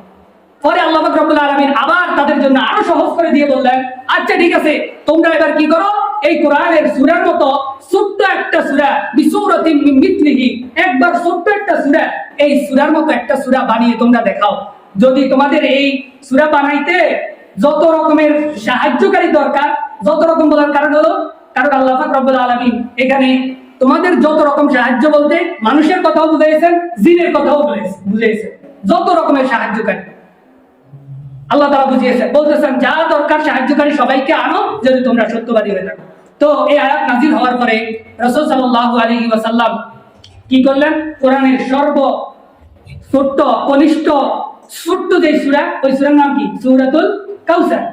পরে আল্লাহ পাক রব্বুল আলামিন আবার তাদের জন্য আরো সহজ করে দিয়ে বললেন, আচ্ছা ঠিক আছে, তোমরা এবার কি করো, এই কোরআনের সূরার মতো ছোট্ট একটা সূরা, বিসূরাতিন মিন মিথলিহি, একবার ছোট্ট একটা সূরা, এই সূরার মতো একটা সূরা বানিয়ে তোমরা দেখাও। যদি তোমাদের এই সূরা বানাইতে যত রকমের সাহায্যকারী দরকার, যত রকম বলার কারণ হলো, কারণ আল্লাহ পাক রব্বুল আলামিন এখানে তোমাদের যত রকম সাহায্য বলতে মানুষের কথাও বুঝাইছেন, জিনের কথাও বুঝাইছেন, যত রকমের সাহায্যকারী আল্লাহ তাআলা বুঝিয়েছেন, বলতেছেন যা দরকার সাহায্যকারী সবাইকে আনো, যদি তোমরা সত্যবাদী হয়ে থাকো। তো এই আয়াত নাযিল হওয়ার পরে রাসূল সাল্লাল্লাহু আলাইহি ওয়াসাল্লাম কি করলেন, কোরআনের ছোট্ট কনিষ্ঠ ছোট্ট যে সূরা, ওই সূরার নাম কি, সূরাতুল কাউসার।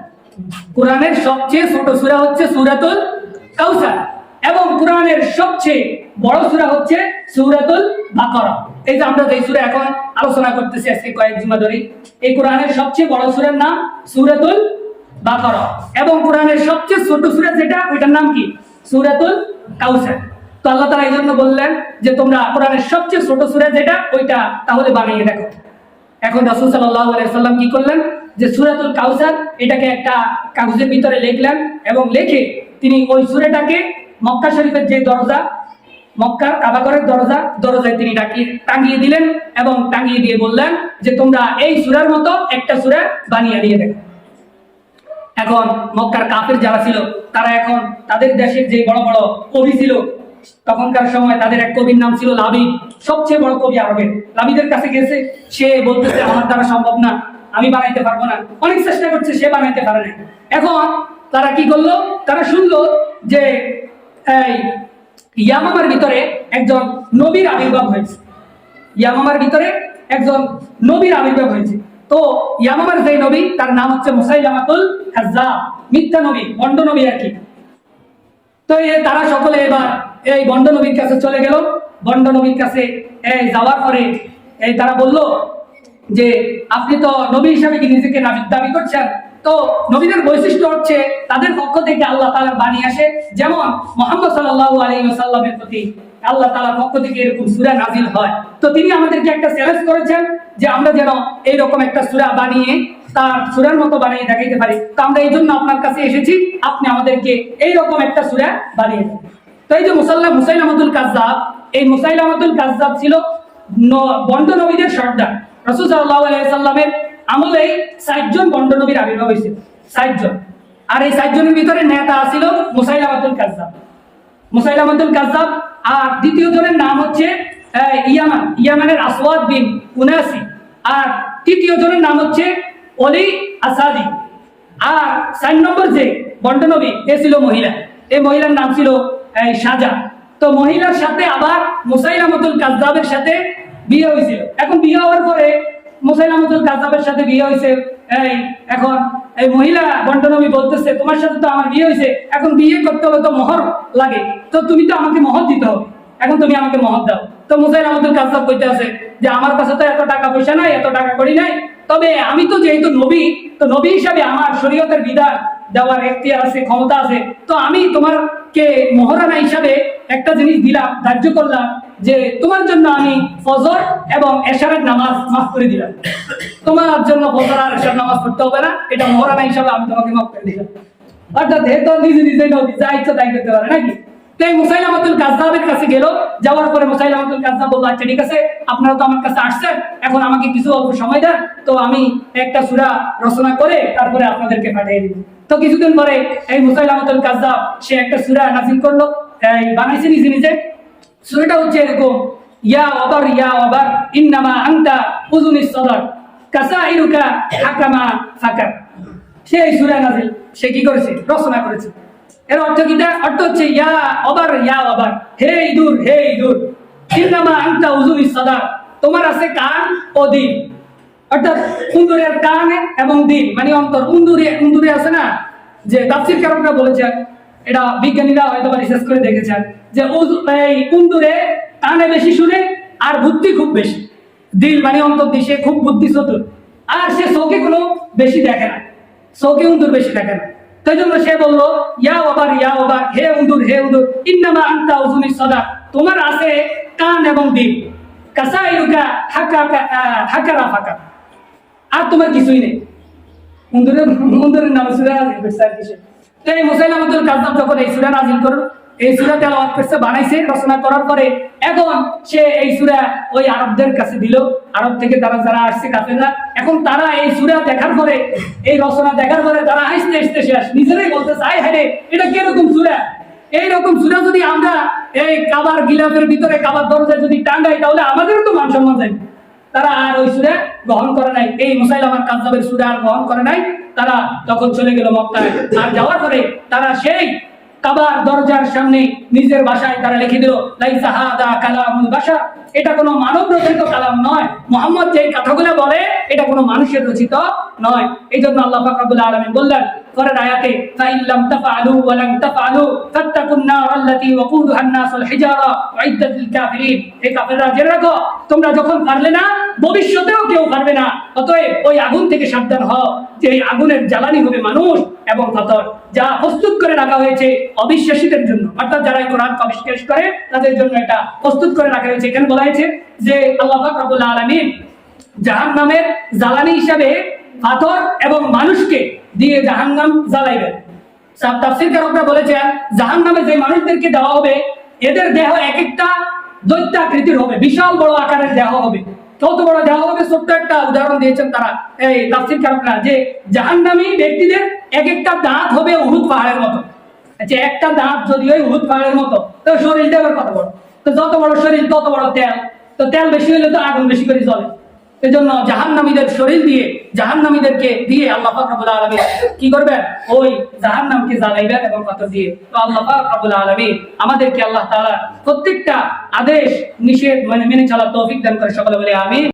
কোরআনের সবচেয়ে ছোট সূরা হচ্ছে সূরাতুল কাউসার, এবং কোরআনের সবচেয়ে বড় সূরা হচ্ছে সূরাতুল বাকারা। এই যে আমরা যে সূরা এখন আলোচনা করতেছি আজকে কয়েক জুমা ধরে, এই কোরআনের সবচেয়ে বড় সূরার নাম সূরাতুল বাকারা, এবং কোরআনের সবচেয়ে ছোট সূরা যেটা, ওইটার নাম কি, সূরাতুল কাউসার। তো আল্লাহ তাআলা এই জন্য বললেন যে তোমরা কোরআনের সবচেয়ে ছোট সূরা যেটা, ওইটা তাহলে বানিয়ে দেখো। এখন রাসূল সাল্লাল্লাহু আলাইহি ওয়াসাল্লাম কি করলেন, যে সূরাতুল কাউসার এটাকে একটা কাগজের ভিতরে লিখলেন, এবং লিখে তিনি ওই সূরাটাকে মক্কা শরীফের যে দরজা, মক্কার কাবাগরের দরজায় তিনি টাঙিয়ে দিলেন, এবং টাঙিয়ে দিয়ে বললেন যে তোমরা এই সূরার মতো একটা সূরা বানিয়ে দিয়ে দেখো। এখন মক্কার কাফের যারা ছিল, তারা এখন তাদের দেশের যে বড় বড় কবি ছিল, তখনকার সময় তাদের এক কবির নাম ছিল লাবিদ, সবচেয়ে বড় কবি আরবের। লাবিদের কাছে গেছে, সে বলতেছে আমার দ্বারা সম্ভব না, আমি বানাইতে পারবো না, অনেক চেষ্টা করছে, সে বানাইতে পারে না। এখন তারা কি করলো, তারা শুনলো যে ইয়ামামার ভিতরে একজন নবীর আবির্ভাব হয়েছে, ইয়ামামার ভিতরে একজন নবীর আবির্ভাব হয়েছে। তো ইয়ামামার যে নবী, তার নাম হচ্ছে মুসাইলামাতুল কাজ্জাব, মিথ্যা নবী, ভণ্ড নবী আর কি। তো তারা সকলে এবার এই ভণ্ড নবীর কাছে চলে গেল। ভণ্ড নবীর কাছে যাওয়ার পরে তারা বলল যে আপনি তো নবী হিসাবে কি নিজেকে দাবি করছেন? তো তো নবীদের বৈশিষ্ট্য হচ্ছে তাদের পক্ষ থেকে আল্লাহ তাআলার বাণী আসে, যেমন মুহাম্মদ সাল্লাল্লাহু আলাইহি ওয়াসাল্লামের প্রতি আল্লাহ তাআলার পক্ষ থেকে এরকম সূরা নাযিল হয়। তো তিনি আমাদেরকে একটা চ্যালেঞ্জ করেছেন যে আমরা যেন এইরকম একটা সূরা বানিয়ে তার সূরার মতো বানিয়ে দেখাইতে পারি। তো আমরা এই জন্য আপনার কাছে এসেছি, আপনি আমাদেরকে এইরকম একটা সূরা বানিয়ে দেন। তো এই যে মুসাইলামাতুল কাযযাব, এই মুসাইলামাতুল কাযযাব ছিল বন্ড নবীদের সর্দার। রাসূল সাল্লাল্লাহু আলাইহি ওয়াসাল্লামের আমলেই 60 জন বন্ড নবীর আবির্ভাব হয়েছে, 60 জন। আর এই 60 জনের ভিতরে নেতা ছিল মুসাইলামাতুল কাযযাব। মুসাইলামাতুল কাযযাব। আর দ্বিতীয় জনের নাম হচ্ছে ইয়ামানের আসওয়াদ বিন উনাসি। আর তৃতীয় জনের নাম হচ্ছে অলি আসাদি। আর 4 নম্বর যে বন্ড নবী এ ছিল মহিলা, এই মহিলার নাম ছিল সাজা। তো মহিলার সাথে আবার মুসাইলামাতুল কাযযাবের সাথে বিয়ে হয়েছিল। এখন বিয়ে হওয়ার পরে মুসাইলামাতুল কাযযাবের সাথে বিয়ে হয়েছে, এখন এই মহিলা বন্ড নবী বলতেছে তোমার সাথে তো আমার বিয়ে হয়েছে, এখন বিয়ে করতে হলে তো মোহর লাগে, তো তুমি তো আমাকে মোহর দিতে হবে, এখন তুমি আমাকে মোহর দাও। তো মুসাইলামাতুল কাযযাব কইতে আছে যে আমার কাছে তো এত টাকা পয়সা নাই, এত টাকা করি নাই, তবে আমি তো যেহেতু নবী, তো নবী হিসাবে আমার শরীয়তের বিধান দেওয়ার এখতিয়ার আছে, ক্ষমতা আছে, তো আমি তোমারকে মোহরানা হিসাবে একটা জিনিস দিলাম, ধার্য করলাম যে তোমার জন্য আমি ফজর এবং এশারের নামাজ মাফ করে দিলাম। তোমার জন্য ফজর আর এশার নামাজ পড়তে হবে না, এটা মোহরানা হিসাবে আমি তোমাকে মাফ করে দিলাম। অর্থাৎ তো নিজে নিজে নবী যা ইচ্ছা তাই করতে পারে নাকি। তো এই মুসাইলামাতুল কাযযাবের কাছে গেল, যাওয়ার পরে মুসাইলামাতুল কাযযাব বলল আচ্ছা ঠিক আছে, আপনারা তো আমার কাছে আসছেন, এখন আমাকে কিছু অল্প সময় দেন, তো আমি একটা সূরা রচনা করে তারপরে আপনাদেরকে পাঠিয়ে দিব। তো কিছুদিন পরে এই মুসাইলামাতুল কাযযাব সে একটা সূরা নাযিল করলো, বানাইছে নিজে নিজে। সূরাটা হচ্ছে এরকম, ইয়া ওয়াবার ইন্নামা আনতা উযুনিস সাদার কাসাইরুকা হাকামা ফাকার। সে এই সূরা নাযিল সে কি করেছে, রচনা করেছে। এর অর্থ কি? অর্থ হচ্ছে ইয়া ওয়াবার, হে ইঁদুর ইন্নামা আনতা উযুনিস সাদার, তোমার আছে কান ও দিল। অর্থাৎ উন্দুরের কান এবং দিল মানে অন্তর। উন্দুরে আছে না, যে তাফসীরকাররা বলেছেন, এটা বিজ্ঞানীরা হয়তো রিসার্চ করে দেখেছেন যে এই উন্দুরে কানে বেশি শুনে আর বুদ্ধি খুব বেশি। দিল মানে অন্তর দিয়ে, সে খুব বুদ্ধি চতুর, আর সে চোখে কোনো বেশি দেখে না, চোখে উন্দুর বেশি দেখে না। তাই জন্য সে বললো ইয়া ওয়াবার, হে উন্দুর ইন্নামা আনতা উযুনিস সাদার, তোমার আছে কান এবং দিল, কাসাইরুকা হাকারা ফাকা, আর তোমার কিছুই নেই। উন্দুরের নাম সূরা নাযিল করছে আর কিছু। তো এই মুসাইলামাতুল কাযযাব যখন এই সূরা নাযিল করলো, এই সূরা তেলাওয়াত করছে, বানাইছে, রচনা করার পরে এখন সে এই সূরা ওই আরবদের কাছে দিল। আরব থেকে তারা যারা আসছে কাফেররা, এখন তারা এই সূরা দেখার পরে, এই রচনা দেখার পরে তারা হাসতে হাসতে শেষ, নিজেরাই বলতেছে আয় হায় রে, এটা কিরকম সূরা, এইরকম সূরা যদি আমরা এই কাবার গিলাফের ভিতরে, কাবার দরজায় যদি টাঙ্গাই, তাহলে আমাদেরও তো মান সম্মান যাবে। তারা আর ওই সূরা গ্রহণ করে নাই, এই মুসাইলামার কাযযাবের সূরা আর গ্রহণ করে নাই। তারা তখন চলে গেল মক্কায়। আর যাওয়ার পরে তারা সেই কাবার দরজার সামনে নিজের ভাষায় তারা লিখে দিল লাইসা হাদা কালামুল বাশার, এটা কোনো মানব রচিত কালাম নয়। মুহাম্মদ যে কথাগুলো বলে এটা কোনো মানুষের রচিত নয়। এই জন্য আল্লাহ পাক রব্বুল আলামিন বললেন পরের আয়াতে, ফাইল্লাম তাফআলু ওয়া লাম তাফআলু ফাত্তাকুন নার আল্লাতী ওয়াকুদুহা আন-নাস ওয়াল হিজারা উইদ্দাত লিল কাফিরিন। হে কাফেররা, জেনে রাখো তোমরা যখন পারলে না, ভবিষ্যতেও কেউ পারবে না, অতএব ওই আগুন থেকে সাবধান হও, যে এই আগুনের জ্বালানি হবে মানুষ এবং পাথর, যা প্রস্তুত করে রাখা হয়েছে অবিশ্বাসীদের জন্য। অর্থাৎ যারা এই কোরআনকে অবিশ্বাস করে তাদের জন্য এটা প্রস্তুত করে রাখা হয়েছে। এখানে বলা হয়েছে যে আল্লাহ পাক রব্বুল আলামিন জাহান্নামের জ্বালানি হিসাবে পাথর এবং মানুষকে দিয়ে জাহান্নাম জ্বালাইবেন। তাফসীরকাররা বলেছেন জাহান্নামে যে মানুষদেরকে দেওয়া হবে, এদের দেহ এক একটা দৈত্যাকৃতির হবে, বিশাল বড় আকারের দেহ হবে। কত বড় দেহ হবে, ছোট্ট একটা উদাহরণ দিয়েছেন তারা, এই তাফসীরকাররা, যে জাহান্নামী ব্যক্তিদের এক একটা দাঁত হবে উহুদ পাহাড়ের মতো। আচ্ছা, একটা দাঁত যদি ওই উহুদ পাহাড়ের মতো, তো শরীরটা আবার কত বড়, তো যত বড় শরীর তত বড় তেল, তো তেল বেশি হলে তো আগুন বেশি করে জ্বলে। এজন্য জাহান্নামীদের শরীর দিয়ে, জাহান্নামীদেরকে দিয়ে আল্লাহ পাক রব্বুল আলামিন কি করবেন, ওই জাহান্নামকে জ্বালাইবেন এবং পাথর দিয়ে। তো আল্লাহ পাক রব্বুল আলামিন আমাদেরকে আল্লাহ তাআলা প্রত্যেকটা আদেশ নিষেধ মেনে চলার তৌফিক দান করে। সকলে বলে আমিন।